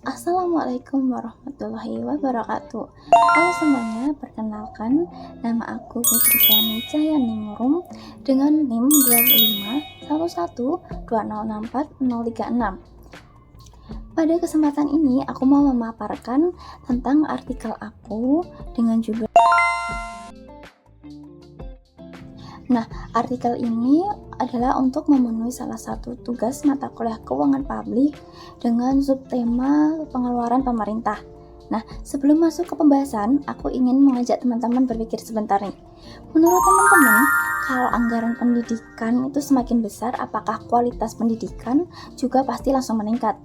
Assalamualaikum warahmatullahi wabarakatuh. Halo semuanya, perkenalkan nama aku Putri Tiani Cahyaningrum dengan NIM 2511206436. Pada kesempatan ini aku mau memaparkan tentang artikel aku dengan judul. Nah, artikel ini adalah untuk memenuhi salah satu tugas mata kuliah keuangan publik dengan subtema pengeluaran pemerintah. Nah, sebelum masuk ke pembahasan, aku ingin mengajak teman-teman berpikir sebentar nih. Menurut teman-teman, kalau anggaran pendidikan itu semakin besar, apakah kualitas pendidikan juga pasti langsung meningkat?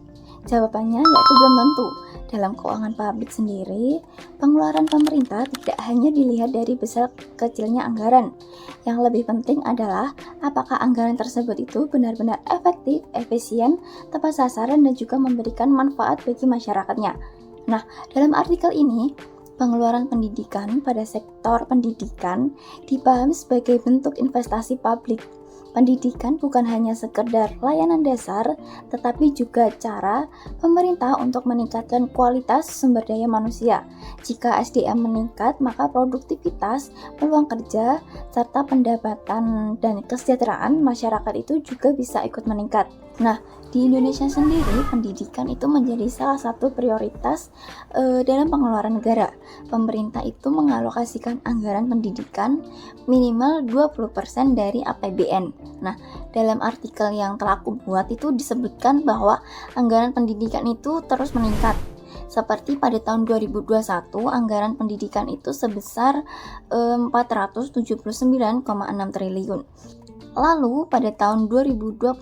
Jawabannya yaitu belum tentu. Dalam keuangan publik sendiri, pengeluaran pemerintah tidak hanya dilihat dari besar kecilnya anggaran. Yang lebih penting adalah apakah anggaran tersebut itu benar-benar efektif, efisien, tepat sasaran, dan juga memberikan manfaat bagi masyarakatnya. Nah, dalam artikel ini, pengeluaran pendidikan pada sektor pendidikan dipahami sebagai bentuk investasi publik. Pendidikan bukan hanya sekedar layanan dasar, tetapi juga cara pemerintah untuk meningkatkan kualitas sumber daya manusia. Jika SDM meningkat, maka produktivitas, peluang kerja, serta pendapatan dan kesejahteraan masyarakat itu juga bisa ikut meningkat. Nah, di Indonesia sendiri, pendidikan itu menjadi salah satu prioritas dalam pengeluaran negara. Pemerintah itu mengalokasikan anggaran pendidikan minimal 20% dari APBN. Nah, dalam artikel yang telah aku buat itu disebutkan bahwa anggaran pendidikan itu terus meningkat. Seperti pada tahun 2021, anggaran pendidikan itu sebesar 479,6 triliun. Lalu pada tahun 2025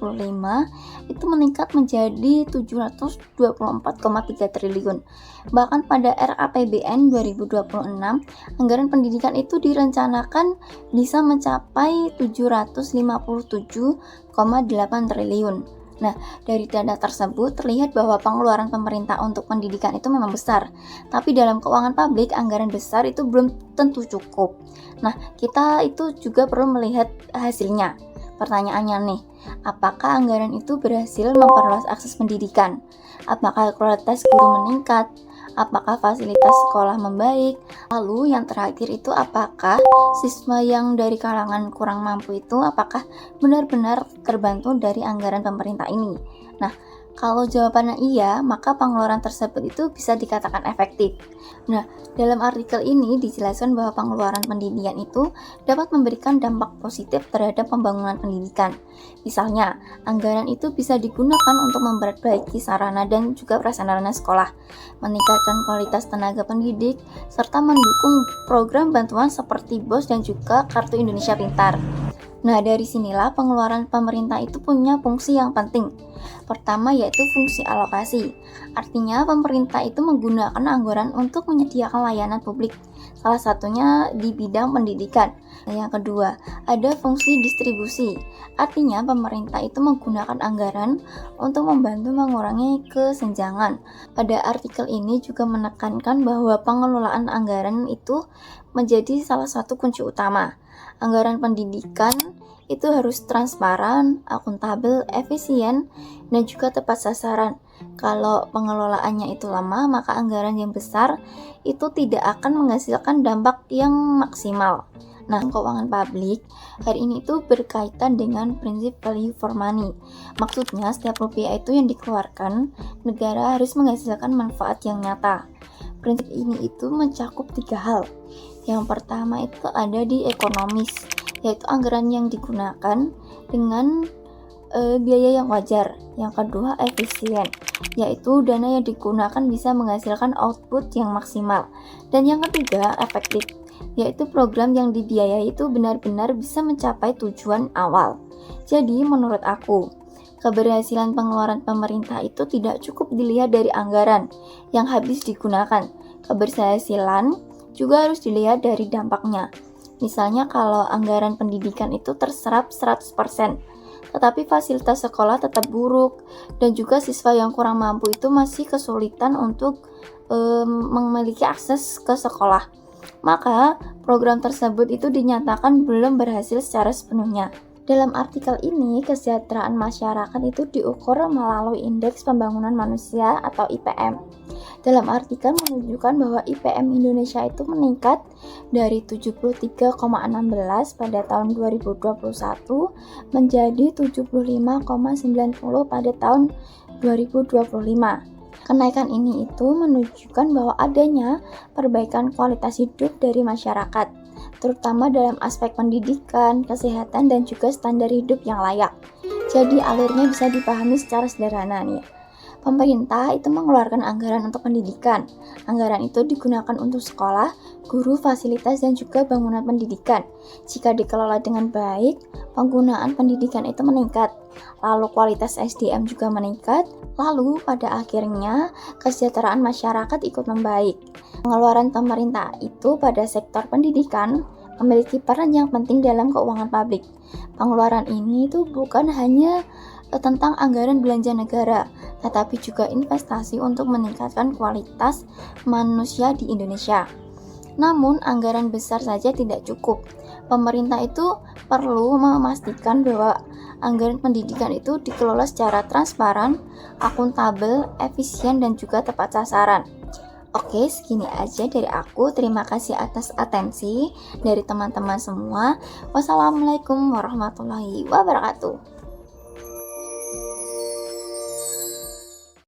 itu meningkat menjadi 724,3 triliun. Bahkan pada RAPBN 2026, anggaran pendidikan itu direncanakan bisa mencapai 757,8 triliun. Nah, dari data tersebut terlihat bahwa pengeluaran pemerintah untuk pendidikan itu memang besar, tapi dalam keuangan publik anggaran besar itu belum tentu cukup. Nah, kita itu juga perlu melihat hasilnya. Pertanyaannya nih, apakah anggaran itu berhasil memperluas akses pendidikan? Apakah kualitas guru meningkat? Apakah fasilitas sekolah membaik? Lalu yang terakhir itu apakah siswa yang dari kalangan kurang mampu itu apakah benar-benar terbantu dari anggaran pemerintah ini? Nah, kalau jawabannya iya, maka pengeluaran tersebut itu bisa dikatakan efektif. Nah, dalam artikel ini dijelaskan bahwa pengeluaran pendidikan itu dapat memberikan dampak positif terhadap pembangunan pendidikan. Misalnya, anggaran itu bisa digunakan untuk memperbaiki sarana dan juga prasarana sekolah, meningkatkan kualitas tenaga pendidik, serta mendukung program bantuan seperti BOS dan juga Kartu Indonesia Pintar. Nah, dari sinilah pengeluaran pemerintah itu punya fungsi yang penting. Pertama yaitu fungsi alokasi. Artinya pemerintah itu menggunakan anggaran untuk menyediakan layanan publik, salah satunya di bidang pendidikan. Nah, yang kedua, ada fungsi distribusi. Artinya pemerintah itu menggunakan anggaran untuk membantu mengurangi kesenjangan. Pada artikel ini juga menekankan bahwa pengelolaan anggaran itu menjadi salah satu kunci utama. Anggaran pendidikan itu harus transparan, akuntabel, efisien, dan juga tepat sasaran. Kalau pengelolaannya itu lama, maka anggaran yang besar itu tidak akan menghasilkan dampak yang maksimal. Nah, keuangan publik hari ini itu berkaitan dengan prinsip value for money. Maksudnya, setiap rupiah itu yang dikeluarkan, negara harus menghasilkan manfaat yang nyata. Prinsip ini itu mencakup 3 hal. Yang pertama itu ada di ekonomis, yaitu anggaran yang digunakan dengan biaya yang wajar. Yang kedua efisien, yaitu dana yang digunakan bisa menghasilkan output yang maksimal. Dan yang ketiga efektif, yaitu program yang dibiayai itu benar-benar bisa mencapai tujuan awal. Jadi menurut aku, keberhasilan pengeluaran pemerintah itu tidak cukup dilihat dari anggaran yang habis digunakan. Keberhasilan juga harus dilihat dari dampaknya. Misalnya kalau anggaran pendidikan itu terserap 100%, tetapi fasilitas sekolah tetap buruk dan juga siswa yang kurang mampu itu masih kesulitan untuk memiliki akses ke sekolah, maka program tersebut itu dinyatakan belum berhasil secara sepenuhnya. Dalam artikel ini, kesejahteraan masyarakat itu diukur melalui Indeks Pembangunan Manusia atau IPM. Dalam artikel menunjukkan bahwa IPM Indonesia itu meningkat dari 73,16 pada tahun 2021 menjadi 75,90 pada tahun 2025. Kenaikan ini itu menunjukkan bahwa adanya perbaikan kualitas hidup dari masyarakat, terutama dalam aspek pendidikan, kesehatan, dan juga standar hidup yang layak. Jadi alurnya bisa dipahami secara sederhana nih. Pemerintah itu mengeluarkan anggaran untuk pendidikan. Anggaran itu digunakan untuk sekolah, guru, fasilitas, dan juga bangunan pendidikan. Jika dikelola dengan baik, penggunaan pendidikan itu meningkat. Lalu kualitas SDM juga meningkat. Lalu pada akhirnya kesejahteraan masyarakat ikut membaik. Pengeluaran pemerintah itu pada sektor pendidikan memiliki peran yang penting dalam keuangan publik. Pengeluaran ini itu bukan hanya tentang anggaran belanja negara, tetapi juga investasi untuk meningkatkan kualitas manusia di Indonesia. Namun, anggaran besar saja tidak cukup. Pemerintah itu perlu memastikan bahwa anggaran pendidikan itu dikelola secara transparan, akuntabel, efisien, dan juga tepat sasaran. Oke, segini aja dari aku. Terima kasih atas atensi dari teman-teman semua. Wassalamualaikum warahmatullahi wabarakatuh.